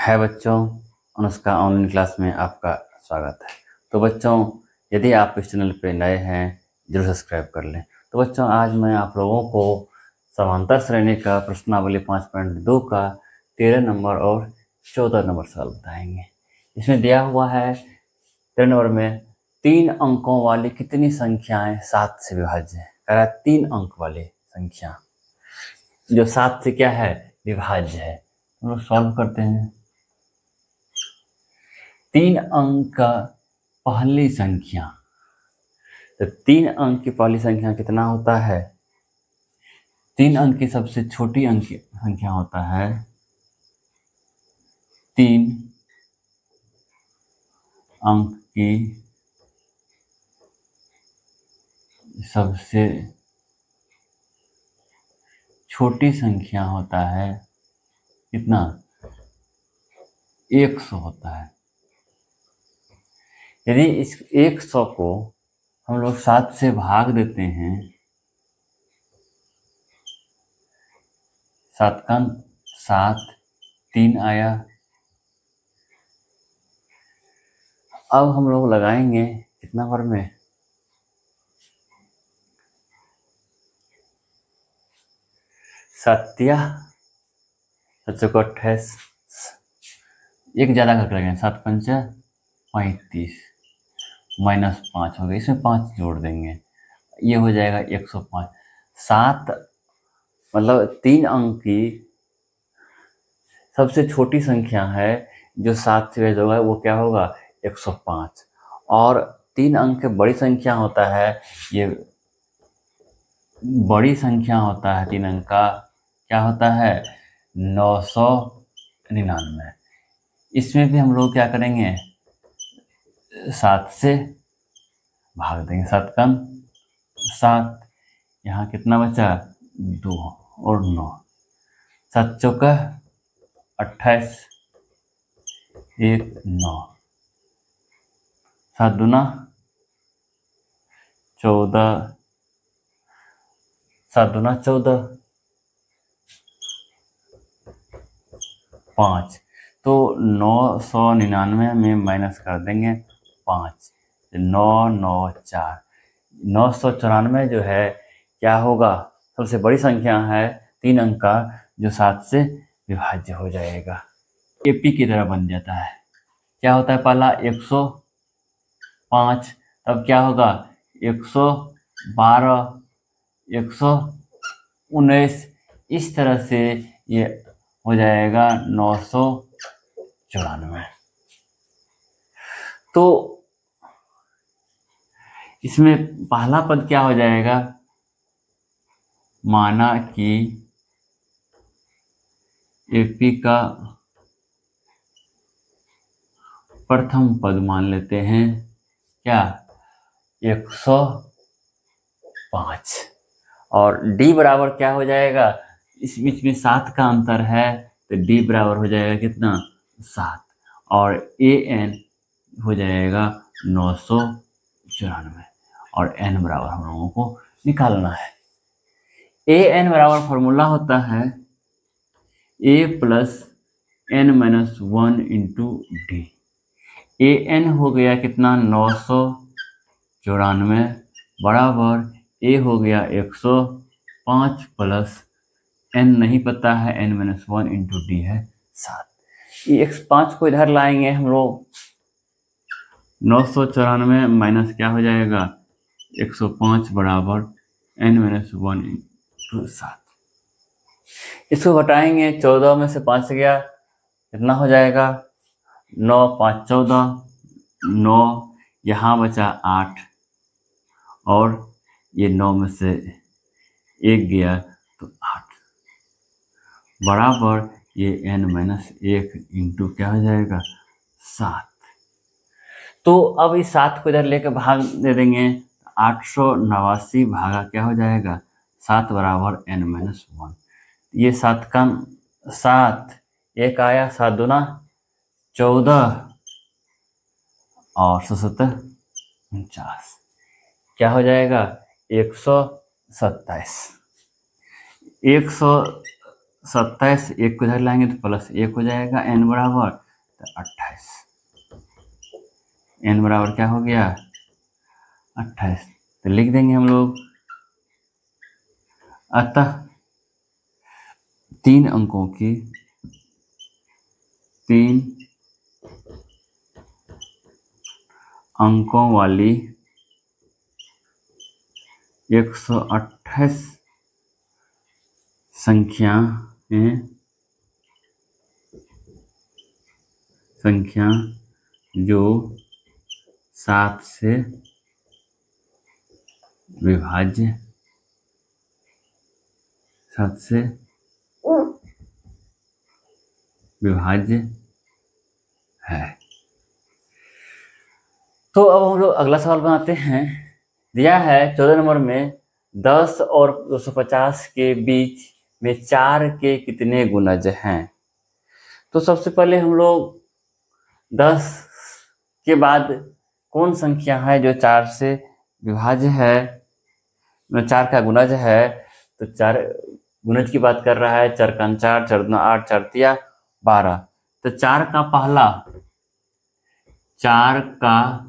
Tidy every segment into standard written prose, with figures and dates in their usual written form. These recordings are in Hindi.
है बच्चों, अनुष्का ऑनलाइन क्लास में आपका स्वागत है। तो बच्चों, यदि आप इस चैनल पर नए हैं जरूर सब्सक्राइब कर लें। तो बच्चों, आज मैं आप लोगों को समांतर श्रेणी का प्रश्नावली 5.2 का 13 नंबर और 14 नंबर सवाल बताएंगे। इसमें दिया हुआ है 13 नंबर में 3 अंकों वाली कितनी संख्याएं 7 से विभाज्य है। कह रहा है 3 अंक वाली संख्या जो 7 से क्या है, विभाज्य है। हम लोग सॉल्व करते हैं। 3 अंक का पहली संख्या, तो 3 अंक की पहली संख्या कितना होता है? 3 अंक की सबसे छोटी अंक की संख्या होता है 3 अंक की सबसे छोटी संख्या होता है कितना? 100 होता है। यदि इस 100 को हम लोग 7 से भाग देते हैं, 7 का 7, 3 आया। अब हम लोग लगाएंगे कितना नंबर में? सत्या 28, एक ज़्यादा करके लगेंगे। 7 पंचा 35 माइनस 5 हो गया, इसमें 5 जोड़ देंगे, ये हो जाएगा 105। 7 मतलब 3 अंक की सबसे छोटी संख्या है जो 7 से विभाज्य होगा, वो क्या होगा? 105। और 3 अंक की बड़ी संख्या होता है, ये बड़ी संख्या होता है 3 अंक का, क्या होता है? 999। इसमें भी हम लोग क्या करेंगे? 7 से भाग देंगे। 7 का 7, यहाँ कितना बचा? 2 और 9, 7 चौका 28, 1 9, 7 दूना 14, 7 दूना 14, 5। तो 999 में माइनस कर देंगे 5, 9 9 4, 994 जो है क्या होगा? सबसे बड़ी संख्या है 3 अंक का जो 7 से विभाज्य हो जाएगा, एपी की तरह बन जाता है। क्या होता है? पहला 105, तब क्या होगा? 112, 119, इस तरह से ये हो जाएगा 994। तो इसमें पहला पद क्या हो जाएगा? माना कि एपी का प्रथम पद मान लेते हैं क्या? 105। और डी बराबर क्या हो जाएगा? इस बीच में 7 का अंतर है, तो डी बराबर हो जाएगा कितना? 7। और ए एन हो जाएगा 994। और एन बराबर हम लोगों को निकालना है। ए एन बराबर फॉर्मूला होता है a plus n minus 1 into d. A n हो गया कितना? 994 बराबर ए हो गया 105 प्लस एन नहीं पता है, एन माइनस 1 इंटू डी है 7। ये 105 को इधर लाएंगे हम लोग, 994 माइनस क्या हो जाएगा? 105 बराबर एन माइनस 1 इंटू 7। इसको घटाएंगे, 14 में से 5 गया, कितना हो जाएगा? 9 5 14, 9 यहाँ बचा 8, और ये 9 में से 1 गया तो 8 बराबर ये n माइनस 1 इंटू क्या हो जाएगा? 7। तो अब इस 7 को इधर लेकर भाग दे देंगे, 889 भागा क्या हो जाएगा? 7 बराबर n माइनस 1। ये 7 का 7, 1 आया, 7 दूना 14 और 7 49, क्या हो जाएगा? 127। 27, एक को इधर लाएंगे तो प्लस 1 हो जाएगा, n बराबर तो 28, n बराबर क्या हो गया 28। तो लिख देंगे हम लोग, अतः 3 अंकों वाली 128 संख्या जो 7 से विभाज्य है। तो अब हम लोग अगला सवाल बनाते हैं। दिया है 14 नंबर में 10 और 250 के बीच में 4 के कितने गुणज हैं। तो सबसे पहले हम लोग 10 के बाद कौन संख्या है जो 4 से विभाज्य है, 4 का गुणज है। तो 4 गुणज की बात कर रहा है, 4 का 4, 4 दूना 8, 4 तिया 12। तो 4 का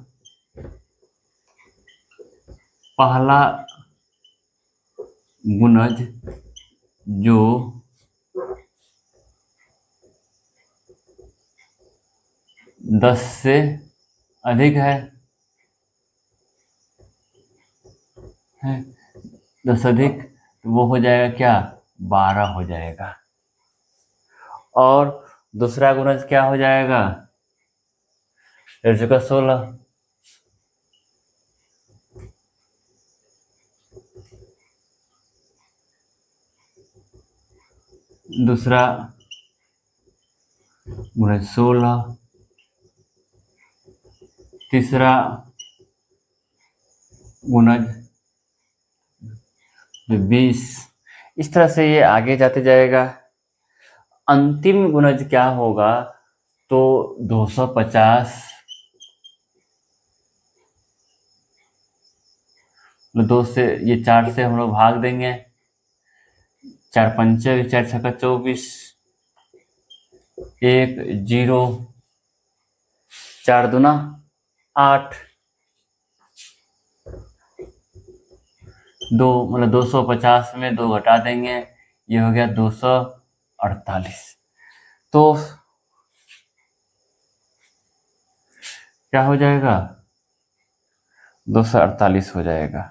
पहला गुणज जो 10 से अधिक है 10 अधिक, तो वो हो जाएगा क्या 12 हो जाएगा। और दूसरा गुणज क्या हो जाएगा 16। दूसरा गुणज 16, तीसरा गुणज 20। इस तरह से ये आगे जाते जाएगा। अंतिम गुणज क्या होगा तो 250, 2 से ये 4 से हम लोग भाग देंगे, 4 पंचे 4 छक्का 24, 1 0, 4 दूना 8, 2 मतलब 250 में 2 घटा देंगे, ये हो गया 248। तो क्या हो जाएगा 248 हो जाएगा।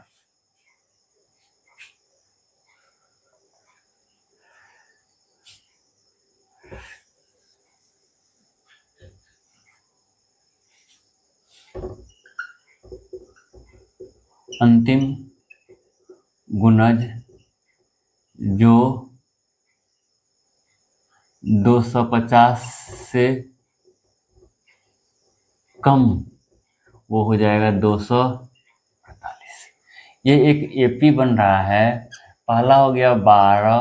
अंतिम गुणज जो 250 से कम, वो हो जाएगा 248। ये एक एपी बन रहा है। पहला हो गया 12,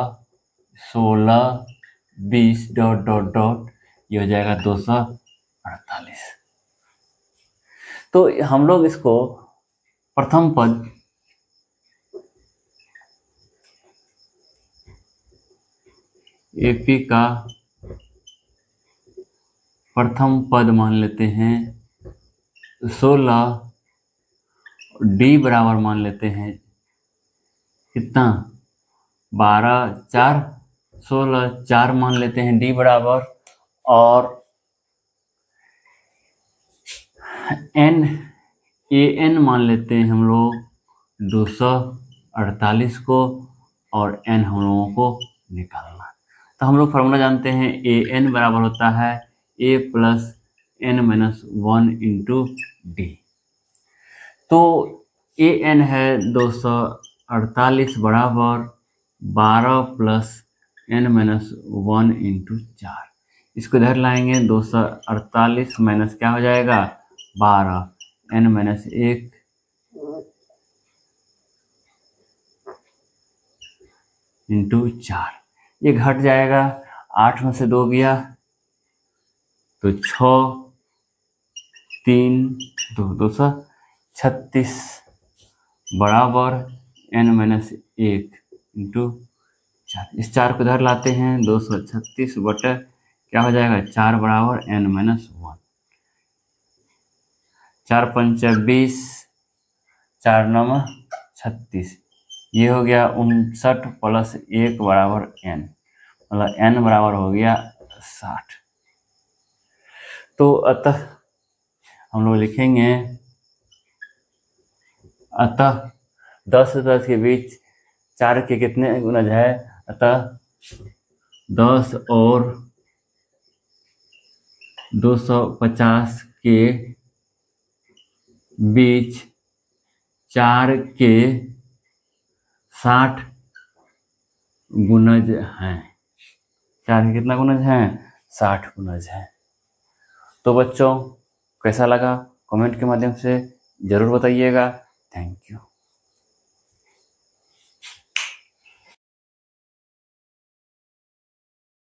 16, 20 डॉट डॉट डॉट, ये हो जाएगा 248। तो हम लोग इसको प्रथम पद एपी का प्रथम पद मान लेते हैं 16, डी बराबर मान लेते हैं कितना 12, 4, 16, 4 मान लेते हैं डी बराबर, और एन एन मान लेते हैं हम लोग 248 को, और एन हम लोगों को निकालना। तो हम लोग फॉर्मूला जानते हैं, ए एन बराबर होता है a plus n minus 1 into d. तो ए एन है 248 बराबर 12 प्लस एन माइनस 1 इंटू 4। इसको इधर लाएंगे, 248 माइनस क्या हो जाएगा 12, एन माइनस 1 इंटू 4। ये घट जाएगा, 8 में से 2 गया तो 6, 3, 2, 236 बराबर एन माइनस 1 इंटू 4। इस 4 को इधर लाते हैं, 236 बटे क्या हो जाएगा 4 बराबर n-1। 4 पंचा 20, 4 9 36, ये हो गया 59 प्लस 1 बराबर n, मतलब n बराबर हो गया 60। तो अतः हम लोग लिखेंगे, अतः 10 से 10 के बीच 4 के कितने गुणज है, अतः 10 और 250 के बीच 4 के 60 गुणज हैं। 4 के कितना गुणज हैं, 60 गुणज हैं। तो बच्चों कैसा लगा कमेंट के माध्यम से जरूर बताइएगा। Thank you.